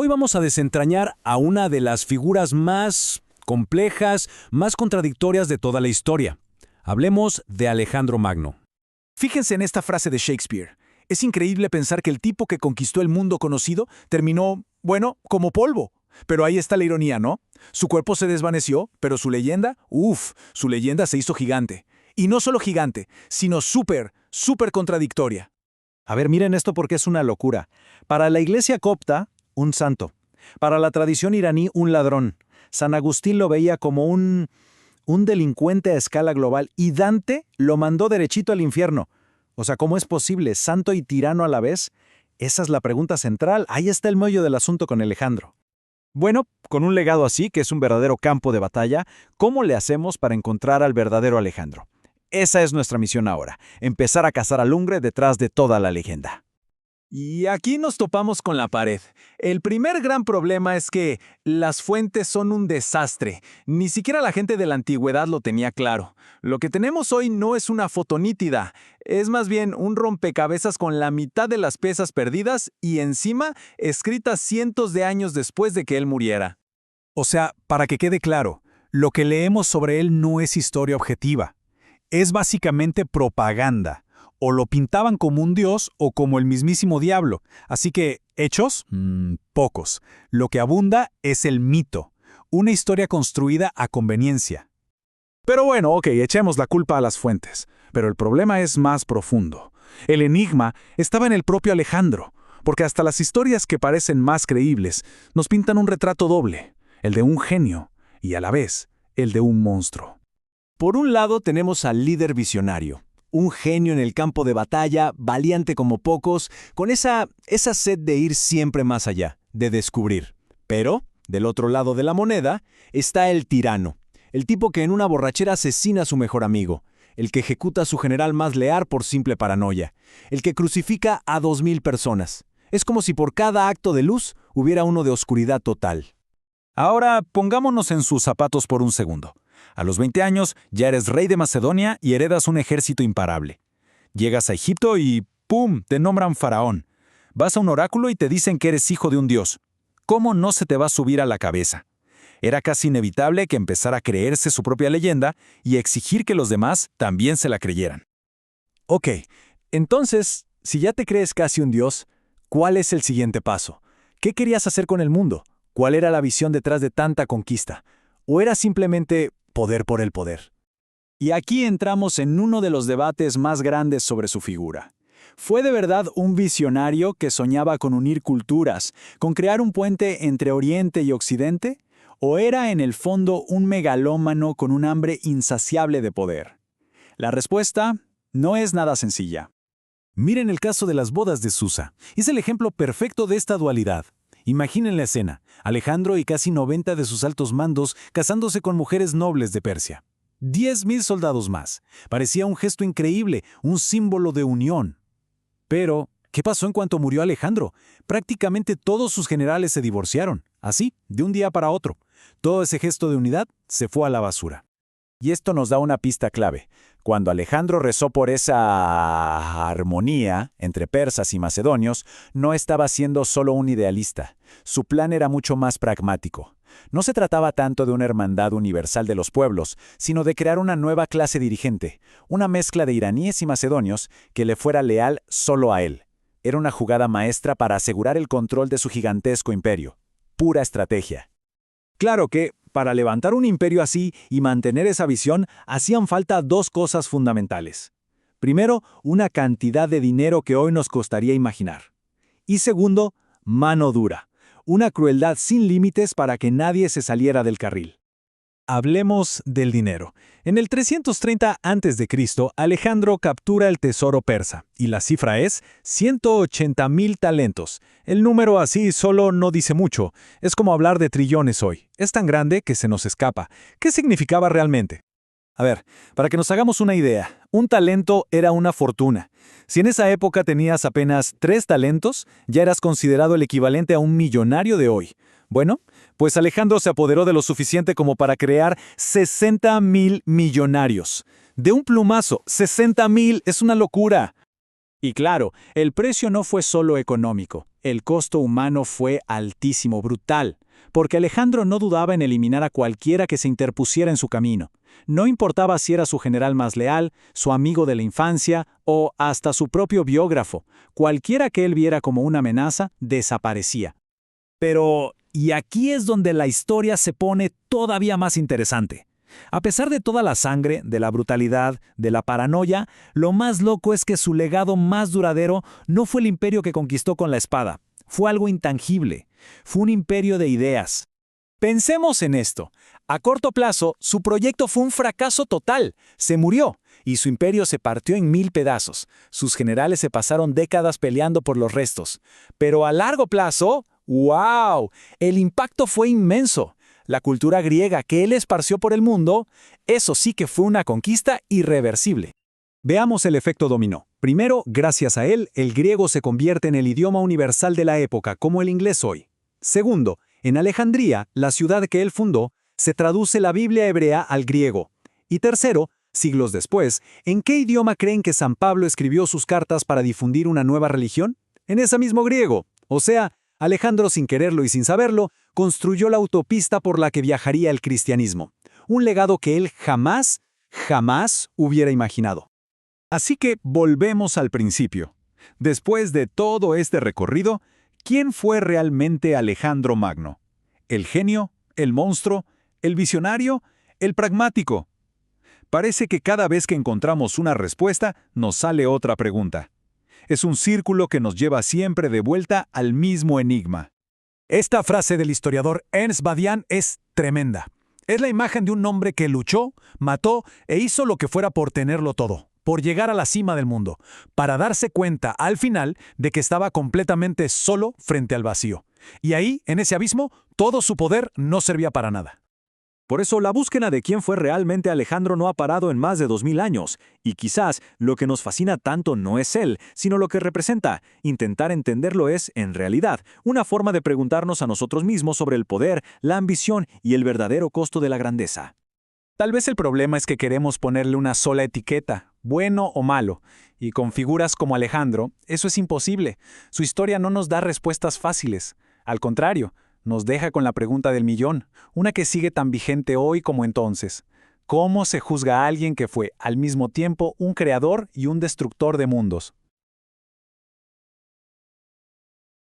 Hoy vamos a desentrañar a una de las figuras más complejas, más contradictorias de toda la historia. Hablemos de Alejandro Magno. Fíjense en esta frase de Shakespeare. Es increíble pensar que el tipo que conquistó el mundo conocido terminó, bueno, como polvo. Pero ahí está la ironía, ¿no? Su cuerpo se desvaneció, pero su leyenda, su leyenda se hizo gigante. Y no solo gigante, sino súper contradictoria. A ver, miren esto porque es una locura. Para la iglesia copta, un santo. Para la tradición iraní, un ladrón. San Agustín lo veía como un delincuente a escala global y Dante lo mandó derechito al infierno. O sea, ¿cómo es posible, santo y tirano a la vez? Esa es la pregunta central. Ahí está el meollo del asunto con Alejandro. Bueno, con un legado así, que es un verdadero campo de batalla, ¿cómo le hacemos para encontrar al verdadero Alejandro? Esa es nuestra misión ahora, empezar a cazar al Lungre detrás de toda la leyenda. Y aquí nos topamos con la pared. El primer gran problema es que las fuentes son un desastre. Ni siquiera la gente de la antigüedad lo tenía claro. Lo que tenemos hoy no es una foto nítida, es más bien un rompecabezas con la mitad de las piezas perdidas y encima escritas cientos de años después de que él muriera. O sea, para que quede claro, lo que leemos sobre él no es historia objetiva. Es básicamente propaganda. O lo pintaban como un dios o como el mismísimo diablo. Así que, hechos, pocos. Lo que abunda es el mito, una historia construida a conveniencia. Pero bueno, echemos la culpa a las fuentes. Pero el problema es más profundo. El enigma estaba en el propio Alejandro, porque hasta las historias que parecen más creíbles nos pintan un retrato doble, el de un genio y a la vez el de un monstruo. Por un lado tenemos al líder visionario. Un genio en el campo de batalla, valiente como pocos, con esa sed de ir siempre más allá, de descubrir. Pero, del otro lado de la moneda, está el tirano, el tipo que en una borrachera asesina a su mejor amigo, el que ejecuta a su general más leal por simple paranoia, el que crucifica a 2000 personas. Es como si por cada acto de luz hubiera uno de oscuridad total. Ahora, pongámonos en sus zapatos por un segundo. A los 20 años ya eres rey de Macedonia y heredas un ejército imparable. Llegas a Egipto y ¡pum!, te nombran faraón. Vas a un oráculo y te dicen que eres hijo de un dios. ¿Cómo no se te va a subir a la cabeza? Era casi inevitable que empezara a creerse su propia leyenda y exigir que los demás también se la creyeran. Ok, entonces, si ya te crees casi un dios, ¿cuál es el siguiente paso? ¿Qué querías hacer con el mundo? ¿Cuál era la visión detrás de tanta conquista? ¿O era simplemente poder por el poder? Y aquí entramos en uno de los debates más grandes sobre su figura. ¿Fue de verdad un visionario que soñaba con unir culturas, con crear un puente entre Oriente y Occidente? ¿O era en el fondo un megalómano con un hambre insaciable de poder? La respuesta no es nada sencilla. Miren el caso de las bodas de Susa. Es el ejemplo perfecto de esta dualidad. Imaginen la escena, Alejandro y casi 90 de sus altos mandos casándose con mujeres nobles de Persia. 10.000 soldados más. Parecía un gesto increíble, un símbolo de unión. Pero, ¿qué pasó en cuanto murió Alejandro? Prácticamente todos sus generales se divorciaron, así, de un día para otro. Todo ese gesto de unidad se fue a la basura. Y esto nos da una pista clave. Cuando Alejandro rezó por esa armonía entre persas y macedonios, no estaba siendo solo un idealista. Su plan era mucho más pragmático. No se trataba tanto de una hermandad universal de los pueblos, sino de crear una nueva clase dirigente, una mezcla de iraníes y macedonios que le fuera leal solo a él. Era una jugada maestra para asegurar el control de su gigantesco imperio. Pura estrategia. Claro que, para levantar un imperio así y mantener esa visión, hacían falta dos cosas fundamentales. Primero, una cantidad de dinero que hoy nos costaría imaginar. Y segundo, mano dura. Una crueldad sin límites para que nadie se saliera del carril. Hablemos del dinero. En el 330 a.C., Alejandro captura el tesoro persa, y la cifra es 180.000 talentos. El número así solo no dice mucho. Es como hablar de trillones hoy. Es tan grande que se nos escapa. ¿Qué significaba realmente? A ver, para que nos hagamos una idea, un talento era una fortuna. Si en esa época tenías apenas 3 talentos, ya eras considerado el equivalente a un millonario de hoy. Bueno, pues Alejandro se apoderó de lo suficiente como para crear 60.000 millonarios. De un plumazo, 60.000 es una locura. Y claro, el precio no fue solo económico, el costo humano fue altísimo, brutal, porque Alejandro no dudaba en eliminar a cualquiera que se interpusiera en su camino. No importaba si era su general más leal, su amigo de la infancia o hasta su propio biógrafo, cualquiera que él viera como una amenaza, desaparecía. Pero, y aquí es donde la historia se pone todavía más interesante. A pesar de toda la sangre, de la brutalidad, de la paranoia, lo más loco es que su legado más duradero no fue el imperio que conquistó con la espada, fue algo intangible, fue un imperio de ideas. Pensemos en esto. A corto plazo, su proyecto fue un fracaso total, se murió, y su imperio se partió en 1000 pedazos. Sus generales se pasaron décadas peleando por los restos. Pero a largo plazo, ¡wow! El impacto fue inmenso. La cultura griega que él esparció por el mundo, eso sí que fue una conquista irreversible. Veamos el efecto dominó. Primero, gracias a él, el griego se convierte en el idioma universal de la época, como el inglés hoy. Segundo, en Alejandría, la ciudad que él fundó, se traduce la Biblia hebrea al griego. Y tercero, siglos después, ¿en qué idioma creen que San Pablo escribió sus cartas para difundir una nueva religión? En ese mismo griego. O sea, Alejandro, sin quererlo y sin saberlo, construyó la autopista por la que viajaría el cristianismo. Un legado que él jamás hubiera imaginado. Así que volvemos al principio. Después de todo este recorrido, ¿quién fue realmente Alejandro Magno? ¿El genio? ¿El monstruo? ¿El visionario? ¿El pragmático? Parece que cada vez que encontramos una respuesta, nos sale otra pregunta. Es un círculo que nos lleva siempre de vuelta al mismo enigma. Esta frase del historiador Ernst Badian es tremenda. Es la imagen de un hombre que luchó, mató e hizo lo que fuera por tenerlo todo, por llegar a la cima del mundo, para darse cuenta al final de que estaba completamente solo frente al vacío. Y ahí, en ese abismo, todo su poder no servía para nada. Por eso la búsqueda de quién fue realmente Alejandro no ha parado en más de 2000 años, y quizás lo que nos fascina tanto no es él, sino lo que representa. Intentar entenderlo es, en realidad, una forma de preguntarnos a nosotros mismos sobre el poder, la ambición y el verdadero costo de la grandeza. Tal vez el problema es que queremos ponerle una sola etiqueta, bueno o malo, y con figuras como Alejandro, eso es imposible. Su historia no nos da respuestas fáciles. Al contrario, nos deja con la pregunta del millón, una que sigue tan vigente hoy como entonces. ¿Cómo se juzga a alguien que fue, al mismo tiempo, un creador y un destructor de mundos?